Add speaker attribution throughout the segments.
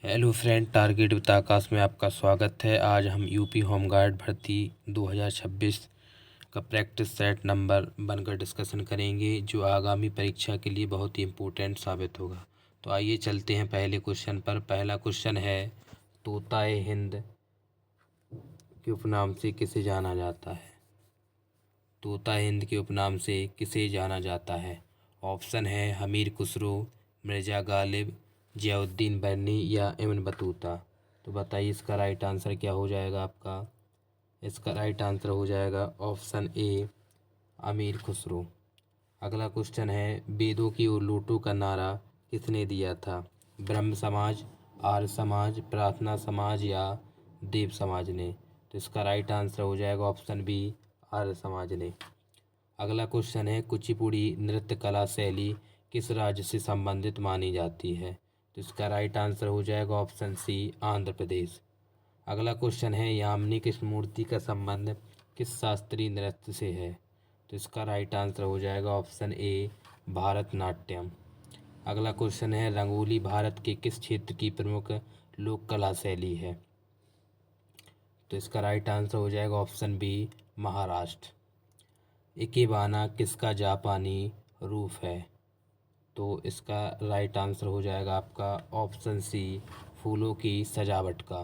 Speaker 1: Hello friend, target with आकाश में आपका स्वागत है। आज हम यूपी होमगार्ड भर्ती 2026 का प्रैक्टिस सेट नंबर 1 का डिस्कशन करेंगे, जो आगामी परीक्षा के लिए बहुत ही इम्पोर्टेंट साबित होगा। तो आइए चलते हैं पहले क्वेश्चन पर। पहला क्वेश्चन है, तोताए हिंद के उपनाम से किसे जाना जाता है? तोता हिंद के उपनाम से किसे जाना जाता है? ऑप्शन है हमीर खुसरो, मिर्ज़ा गालिब, जियाउद्दीन बर्नी या इब्न बतूता। तो बताइए इसका राइट आंसर क्या हो जाएगा आपका? इसका राइट आंसर हो जाएगा ऑप्शन ए, अमीर खुसरो। अगला क्वेश्चन है, वेदों की ओर लौटो का नारा किसने दिया था? ब्रह्म समाज, आर्य समाज, प्रार्थना समाज या देव समाज ने? तो इसका राइट आंसर हो जाएगा ऑप्शन बी, आर्य समाज ने। अगला क्वेश्चन है, कुचिपुड़ी नृत्य कला शैली किस राज्य से संबंधित मानी जाती है? तो इसका राइट आंसर हो जाएगा ऑप्शन सी, आंध्र प्रदेश। अगला क्वेश्चन है, यामिनी कृष्णमूर्ति का संबंध किस शास्त्रीय नृत्य से है? तो इसका राइट आंसर हो जाएगा ऑप्शन ए, भारतनाट्यम। अगला क्वेश्चन है, रंगोली भारत के किस क्षेत्र की प्रमुख लोक कला शैली है? तो इसका राइट आंसर हो जाएगा ऑप्शन बी, महाराष्ट्र। इकेबाना किसका जापानी रूप है? तो इसका राइट आंसर हो जाएगा आपका ऑप्शन सी, फूलों की सजावट का।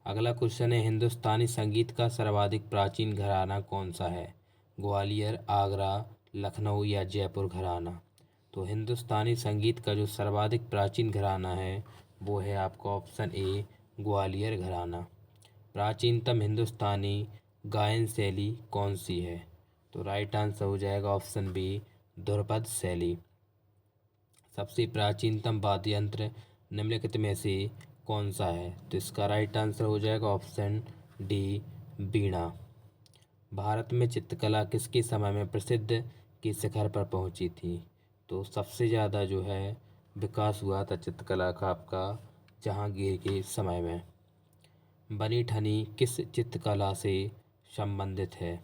Speaker 1: अगला क्वेश्चन है, हिंदुस्तानी संगीत का सर्वाधिक प्राचीन घराना कौन सा है? ग्वालियर, आगरा, लखनऊ या जयपुर घराना? तो हिंदुस्तानी संगीत का जो सर्वाधिक प्राचीन घराना है वो है आपका ऑप्शन ए, ग्वालियर घराना। प्राचीनतम हिंदुस्तानी गायन शैली कौन सी है? तो राइट आंसर हो जाएगा ऑप्शन बी, ध्रुपद शैली। सबसे प्राचीनतम वाद्य यंत्र निम्नलिखित में से कौन सा है? तो इसका राइट आंसर हो जाएगा ऑप्शन डी, वीणा। भारत में चित्रकला किसके समय में प्रसिद्ध के शिखर पर पहुंची थी? तो सबसे ज़्यादा जो है विकास हुआ था चित्रकला का आपका जहांगीर के समय में। बनी ठनी किस चित्रकला से संबंधित है?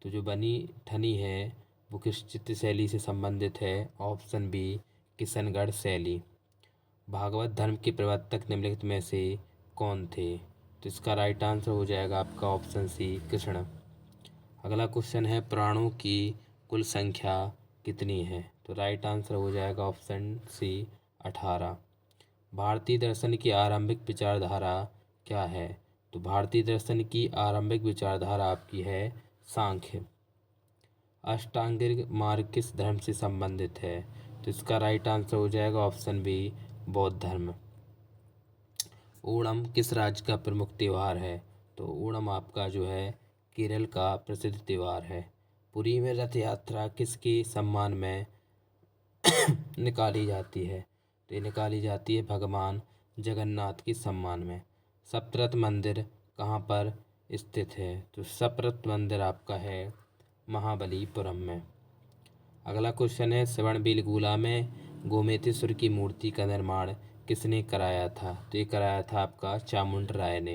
Speaker 1: तो जो बनी ठनी है वो किस चित्र शैली से संबंधित है? ऑप्शन बी, किशनगढ़ शैली। भागवत धर्म के प्रवर्तक निम्नलिखित में से कौन थे? तो इसका राइट आंसर हो जाएगा आपका ऑप्शन सी, कृष्ण। अगला क्वेश्चन है, प्राणों की कुल संख्या कितनी है? तो राइट आंसर हो जाएगा ऑप्शन सी, 18। भारतीय दर्शन की आरंभिक विचारधारा क्या है? तो भारतीय दर्शन की आरंभिक विचारधारा आपकी है सांख्य। अष्टांगिक मार्ग किस धर्म से संबंधित है? तो इसका राइट आंसर हो जाएगा ऑप्शन बी, बौद्ध धर्म। ओणम किस राज्य का प्रमुख त्यौहार है? तो ओणम आपका जो है केरल का प्रसिद्ध त्यौहार है। पुरी में रथ यात्रा किसके सम्मान में निकाली जाती है? तो ये निकाली जाती है भगवान जगन्नाथ के सम्मान में। सप्तरथ मंदिर कहाँ पर स्थित है? तो सप्तरथ मंदिर आपका है महाबलीपुरम में। अगला क्वेश्चन है, श्रवणबेलगोला में गोमतेश्वर की मूर्ति का निर्माण किसने कराया था? तो ये कराया था आपका चामुंड राय ने।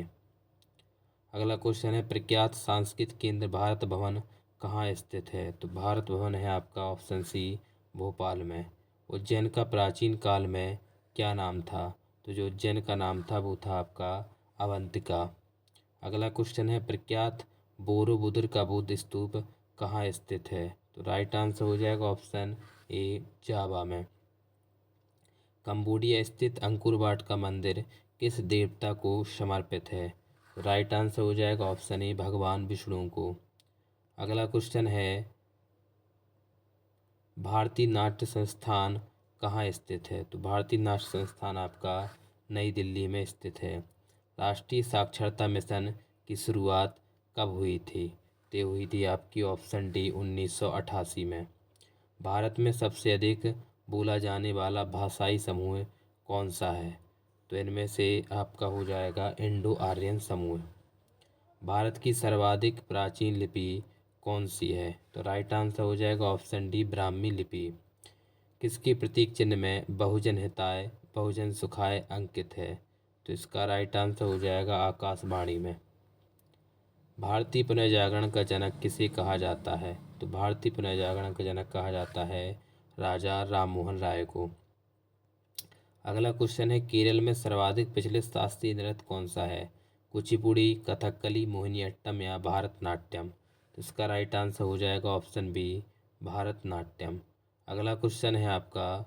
Speaker 1: अगला क्वेश्चन है, प्रख्यात सांस्कृतिक केंद्र भारत भवन कहाँ स्थित है? तो भारत भवन है आपका ऑप्शन सी, भोपाल में। उज्जैन का प्राचीन काल में क्या नाम था? तो जो उज्जैन का नाम था वो था आपका अवंतिका। अगला क्वेश्चन है, प्रख्यात बोरोबुदर का बुद्ध स्तूप कहाँ स्थित है? तो राइट आंसर हो जाएगा ऑप्शन ए, जावा में। कंबोडिया स्थित अंकुर वाट का मंदिर किस देवता को समर्पित है? राइट आंसर हो जाएगा ऑप्शन ए, भगवान विष्णु को। अगला क्वेश्चन है, भारतीय नाट्य संस्थान कहाँ स्थित है? तो भारतीय नाट्य संस्थान आपका नई दिल्ली में स्थित है। राष्ट्रीय साक्षरता मिशन की शुरुआत कब हुई थी? तो हुई थी आपकी ऑप्शन डी, 1988 में। भारत में सबसे अधिक बोला जाने वाला भाषाई समूह कौन सा है? तो इनमें से आपका हो जाएगा इंडो आर्यन समूह। भारत की सर्वाधिक प्राचीन लिपि कौन सी है? तो राइट आंसर हो जाएगा ऑप्शन डी, ब्राह्मी लिपि। किसके प्रतीक चिन्ह में बहुजन हिताय बहुजन सुखाय अंकित है? तो इसका राइट आंसर हो जाएगा आकाशवाणी में। भारतीय पुनर्जागरण का जनक किसे कहा जाता है? तो भारतीय पुनर्जागरण का जनक कहा जाता है राजा राममोहन राय को। अगला क्वेश्चन है केरल में सर्वाधिक प्रचलित शास्त्रीय नृत्य कौन सा है? कुचिपुड़ी, कथकली, मोहिनीअट्टम या भारतनाट्यम? तो इसका राइट आंसर हो जाएगा ऑप्शन बी, भारतनाट्यम। अगला क्वेश्चन है आपका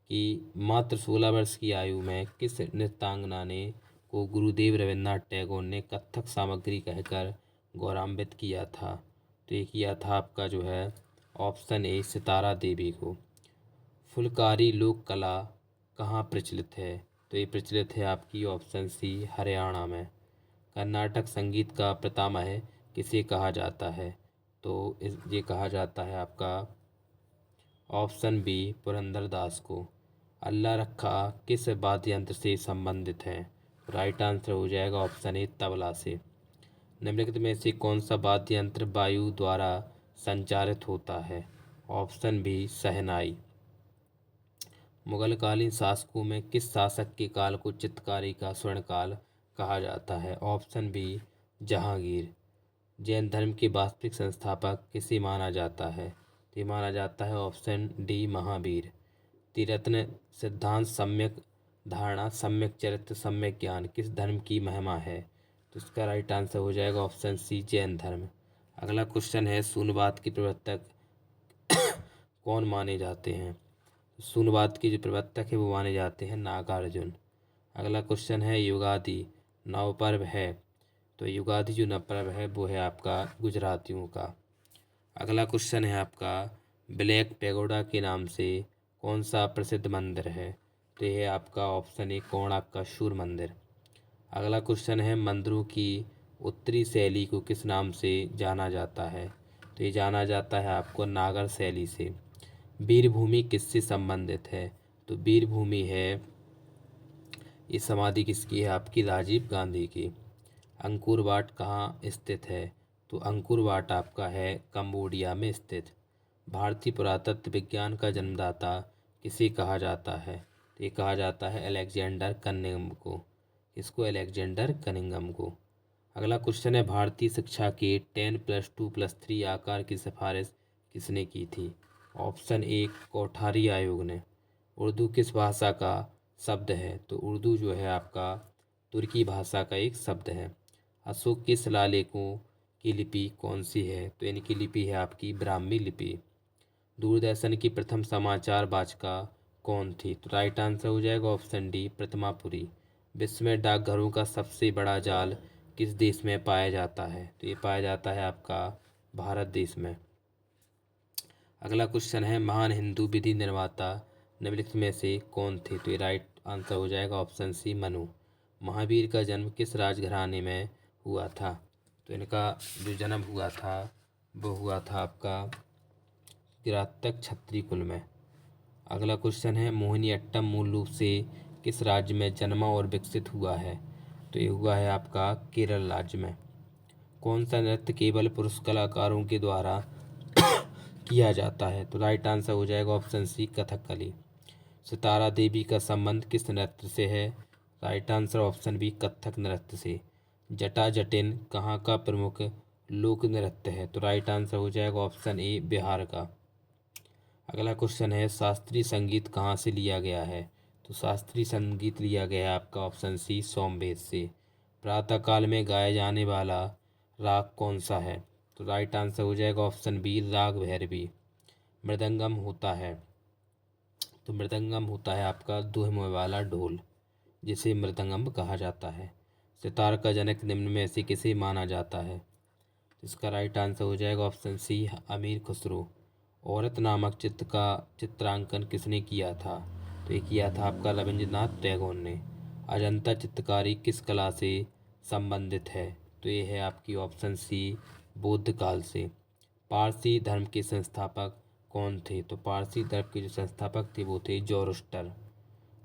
Speaker 1: कि मात्र 16 वर्ष की आयु में किस नृत्यांगना ने को गुरुदेव रविन्द्रनाथ टैगोर ने कथक सामग्री कहकर गौरवान्वित किया था? तो ये किया था आपका जो है ऑप्शन ए, सितारा देवी को। फुलकारी लोक कला कहाँ प्रचलित है? तो ये प्रचलित है आपकी ऑप्शन सी, हरियाणा में। कर्नाटक संगीत का पितामह किसे कहा जाता है? तो ये कहा जाता है आपका ऑप्शन बी, पुरंदरदास को। अल्लाह रखा किस वाद्य यंत्र से संबंधित है? राइट आंसर हो जाएगा ऑप्शन ए, तबला से। निम्नलिखित में से कौन सा वाद्य यंत्र वायु द्वारा संचालित होता है? ऑप्शन बी, शहनाई। मुगलकालीन शासकों में किस शासक के काल को चित्रकारी का स्वर्णकाल कहा जाता है? Option B, Jahangir. जैन धर्म के वास्तविक संस्थापक किसे माना जाता है? तो ये माना जाता है ऑप्शन डी, महावीर। त्रिरत्न सिद्धांत, सम्यक धारणा, सम्यक चरित्र, सम्यक ज्ञान किस धर्म की महिमा है? तो इसका राइट आंसर हो जाएगा ऑप्शन सी, जैन धर्म। अगला क्वेश्चन है शून्यवाद के प्रवर्तक कौन माने जाते हैं? शून्यवाद के जो प्रवर्तक है वो माने जाते हैं नागार्जुन। अगला क्वेश्चन है युगादि नवपर्व है, तो युगादि जो नवपर्व है वो है आपका गुजरातियों का। अगला क्वेश्चन है आपका ब्लैक पैगोडा के नाम से कौन सा प्रसिद्ध मंदिर है? तो ये है आपका ऑप्शन ए, कोणार्क का सूर्य मंदिर। अगला क्वेश्चन है मंदिरों की उत्तरी शैली को किस नाम से जाना जाता है? तो ये जाना जाता है आपको नागर शैली से। वीरभूमि किससे संबंधित है? तो वीरभूमि है, ये समाधि किसकी है? आपकी राजीव गांधी की। अंकुर वाट कहाँ स्थित है? तो अंकुर वाट आपका है कंबोडिया में स्थित। भारतीय पुरातत्व विज्ञान का जन्मदाता किसे कहा जाता है? तो ये कहा जाता है अलेक्जेंडर कनिंघम को। इसको अलेक्जेंडर कनिंघम को। अगला क्वेश्चन है भारतीय शिक्षा के 10+2+3 आकार की सिफारिश किसने की थी? ऑप्शन ए, कोठारी आयोग ने। उर्दू किस भाषा का शब्द है? तो उर्दू जो है आपका तुर्की भाषा का एक शब्द है। अशोक के शिलालेखों की लिपि कौन सी है? तो इनकी लिपि है आपकी ब्राह्मी लिपि। दूरदर्शन की प्रथम समाचार वाचिका कौन थी? तो राइट आंसर हो जाएगा ऑप्शन डी, प्रतिमापुरी। विश्व में डाकघरों का सबसे बड़ा जाल किस देश में पाया जाता है? तो ये पाया जाता है आपका भारत देश में। अगला क्वेश्चन है महान हिंदू विधि निर्माता निम्नलिखित में से कौन थे? तो ये राइट आंसर हो जाएगा ऑप्शन सी, मनु। महावीर का जन्म किस राजघराने में हुआ था? तो इनका जो जन्म हुआ था वो हुआ था आपका किरातक क्षत्रिय कुल में। अगला क्वेश्चन है मोहिनीअट्टम मूल रूप से किस राज्य में जन्मा और विकसित हुआ है? तो ये हुआ है आपका केरल राज्य में। कौन सा नृत्य केवल पुरुष कलाकारों के द्वारा किया जाता है? तो राइट आंसर हो जाएगा ऑप्शन सी, कथकली। सितारा देवी का संबंध किस नृत्य से है? Right answer option B, Kathak नृत्य से। जटा जटिन कहाँ का प्रमुख लोक नृत्य है? तो राइट आंसर हो जाएगा ऑप्शन ए, बिहार का। अगला क्वेश्चन है शास्त्रीय संगीत कहाँ से लिया गया है? तो शास्त्रीय संगीत लिया गया है आपका ऑप्शन सी, सोमवेद से। प्रातःकाल में गाया जाने वाला राग कौन सा है? तो राइट आंसर हो जाएगा ऑप्शन बी, राग भैरवी। मृदंगम होता है, तो मृदंगम होता है आपका दुहमे वाला ढोल, जिसे मृदंगम कहा जाता है। सितार का जनक निम्न में से किसे माना जाता है? इसका राइट आंसर हो जाएगा ऑप्शन सी, अमीर खुसरो। औरत नामक चित्र का चित्रांकन किसने किया था? तो ये किया था आपका रविंद्रनाथ टैगोर ने। अजंता चित्रकारी किस कला से संबंधित है? तो ये है आपकी ऑप्शन सी, बौद्ध काल से। पारसी धर्म के संस्थापक कौन थे? तो पारसी धर्म के जो संस्थापक थे वो थे जोरोस्टर।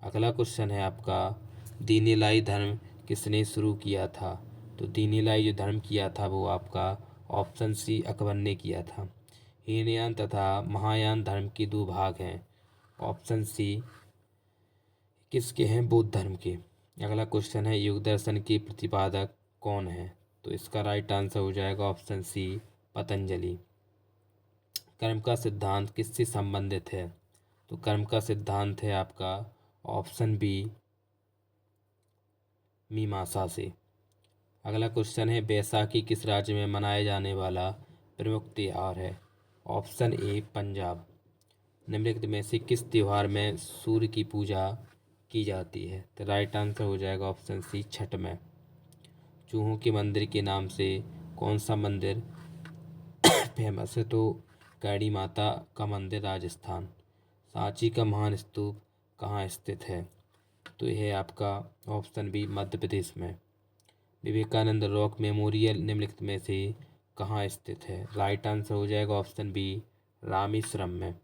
Speaker 1: अगला क्वेश्चन है आपका दीन इलाही धर्म किसने शुरू किया था? तो दीन इलाही जो धर्म किया था वो आपका ऑप्शन सी, अकबर ने किया था। हीनयान तथा महायान धर्म के दो भाग हैं, ऑप्शन सी किसके हैं? बौद्ध धर्म के। अगला क्वेश्चन है युग दर्शन के प्रतिपादक कौन है? तो इसका राइट आंसर हो जाएगा ऑप्शन सी, पतंजलि। कर्म का सिद्धांत किससे संबंधित है? तो कर्म का सिद्धांत है आपका ऑप्शन बी मीमांसा से। अगला क्वेश्चन है बैसाखी किस राज्य में मनाया जाने वाला प्रमुख त्योहार है? Option A Punjab. निम्नलिखित में से किस त्योहार में सूर्य की पूजा की जाती है? तो राइट आंसर हो जाएगा ऑप्शन सी छठ में। चूहों के मंदिर के नाम से कौन सा मंदिर फेमस है? तो कैडी माता का मंदिर राजस्थान। सांची का महान स्तूप कहाँ स्थित है? तो यह है आपका ऑप्शन बी मध्य प्रदेश में। विवेकानंद रॉक मेमोरियल निम्नलिखित में से कहाँ स्थित है? राइट आंसर हो जाएगा ऑप्शन बी रामेश्वरम में।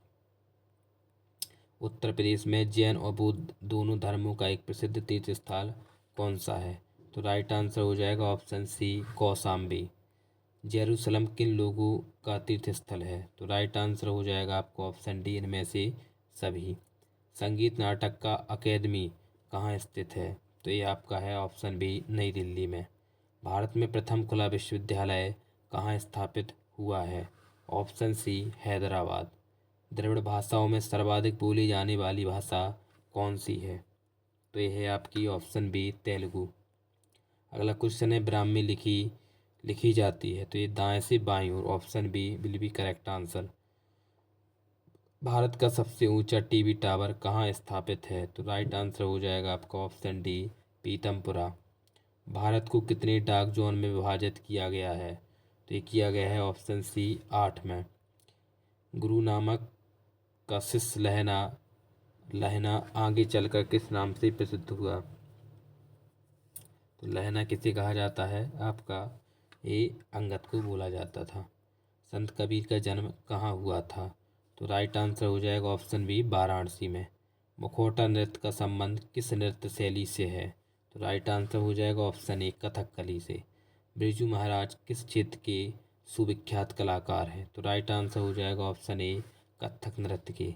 Speaker 1: उत्तर प्रदेश में जैन और बौद्ध दोनों धर्मों का एक प्रसिद्ध तीर्थ स्थल कौन सा है? तो राइट आंसर हो जाएगा ऑप्शन सी कौशाम्बी। जेरूसलम किन लोगों का तीर्थ स्थल है? तो राइट आंसर हो जाएगा आपको ऑप्शन डी इनमें से सभी। संगीत नाटक का अकेदमी कहाँ स्थित है? तो ये आपका है ऑप्शन बी नई दिल्ली में। भारत में प्रथम खुला विश्वविद्यालय कहाँ स्थापित हुआ है? Option C Hyderabad. द्रविड़ भाषाओं में सर्वाधिक बोली जाने वाली भाषा कौन सी है? तो यह है आपकी ऑप्शन बी तेलुगु। अगला क्वेश्चन है ब्राह्मी लिखी जाती है, तो ये दाएं से बाईं ओर। Option B will be correct answer. Bharat का सबसे ऊंचा टीवी टावर कहाँ स्थापित है? तो राइट आंसर हो जाएगा आपका ऑप्शन डी पीतमपुरा। भारत को कितने डाक जोन में विभाजित किया गया है? तो ये किया गया है ऑप्शन सी 8 में। गुरु नानक का शिष्य लहना आगे चलकर किस नाम से प्रसिद्ध हुआ? तो लहना किसे कहा जाता है? आपका ये अंगद को बोला जाता था। संत कबीर का जन्म कहाँ हुआ था? तो राइट आंसर हो जाएगा ऑप्शन बी वाराणसी में। मुखौटा नृत्य का संबंध किस नृत्य शैली से है? तो राइट आंसर हो जाएगा ऑप्शन ए कथकली से। बिरजू महाराज किस क्षेत्र के सुविख्यात कलाकार हैं? तो राइट आंसर हो जाएगा ऑप्शन ए कथक नृत्य के।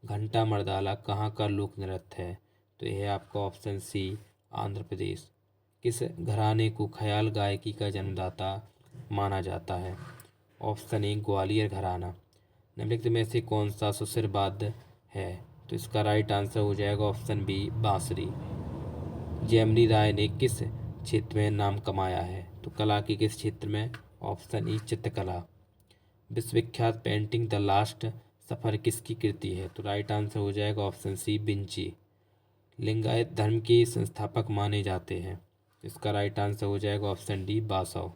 Speaker 1: घंटा मर्दाला कहाँ का लोक नृत्य है? तो यह है आपका ऑप्शन सी आंध्र प्रदेश। किस घराने को ख्याल गायकी का जन्मदाता माना जाता है? ऑप्शन ए ग्वालियर घराना। निम्नलिखित में से कौन सा सुशिर वाद्य है? तो इसका राइट आंसर हो जाएगा ऑप्शन बी बांसुरी। जैमिनी राय ने किस क्षेत्र में नाम कमाया है? तो कला के किस क्षेत्र में? ऑप्शन ई चित्रकला। विश्वविख्यात पेंटिंग द लास्ट सफर किसकी कृति है? तो राइट आंसर हो जाएगा ऑप्शन सी विंची। लिंगायत धर्म के संस्थापक माने जाते हैं। इसका राइट आंसर हो जाएगा ऑप्शन डी बासव।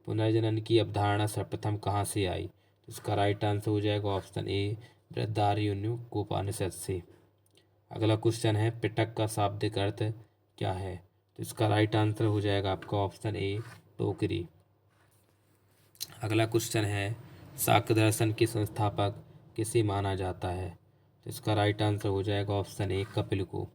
Speaker 1: पुनर्जनन की अवधारणा सर्वप्रथम कहाँ से आई? तो इसका राइट आंसर हो जाएगा ऑप्शन ए बृहदारण्यकोपनिषद से। अगला क्वेश्चन है पिटक का शाब्दिक अर्थ क्या है? तो इसका राइट आंसर हो जाएगा आपका ऑप्शन ए टोकरी। अगला क्वेश्चन है शाक्य दर्शन के संस्थापक किसे माना जाता है? तो इसका राइट आंसर हो जाएगा ऑप्शन ए कपिल को।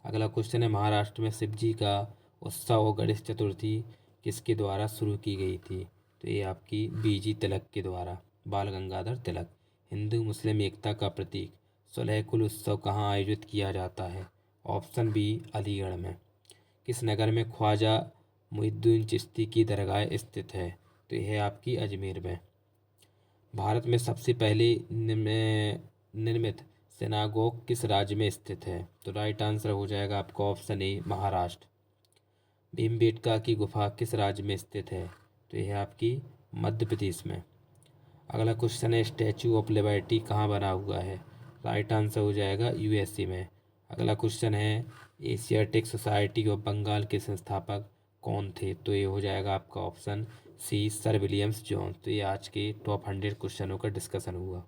Speaker 1: अगला क्वेश्चन है महाराष्ट्र में शिवजी का उत्सव और गणेश चतुर्थी किसके द्वारा शुरू की गई थी? तो ये आपकी बीजी तिलक के द्वारा, बाल गंगाधर तिलक। हिंदू मुस्लिम एकता का प्रतीक सुलह कुल उत्सव कहाँ आयोजित किया जाता है? ऑप्शन बी अलीगढ़ में। किस नगर में ख्वाजा मुहिद्दीन चिश्ती की दरगाह स्थित है? तो यह है आपकी अजमेर में। भारत में सबसे पहले निर्मित सिनागोग किस राज्य में स्थित है? तो राइट आंसर हो जाएगा आपका ऑप्शन ए महाराष्ट्र। भीमबेटका की गुफा किस राज्य में स्थित है? तो यह आपकी मध्य प्रदेश में। अगला क्वेश्चन है स्टैचू ऑफ लिबर्टी कहाँ बना हुआ है? राइट आंसर हो जाएगा यूएसए में। अगला क्वेश्चन है एशियाटिक सोसाइटी ऑफ बंगाल के संस्थापक कौन थे? तो ये हो जाएगा आपका option C sir Williams Jones. तो ये आज के टॉप 100 क्वेश्चनों का डिस्कशन हुआ।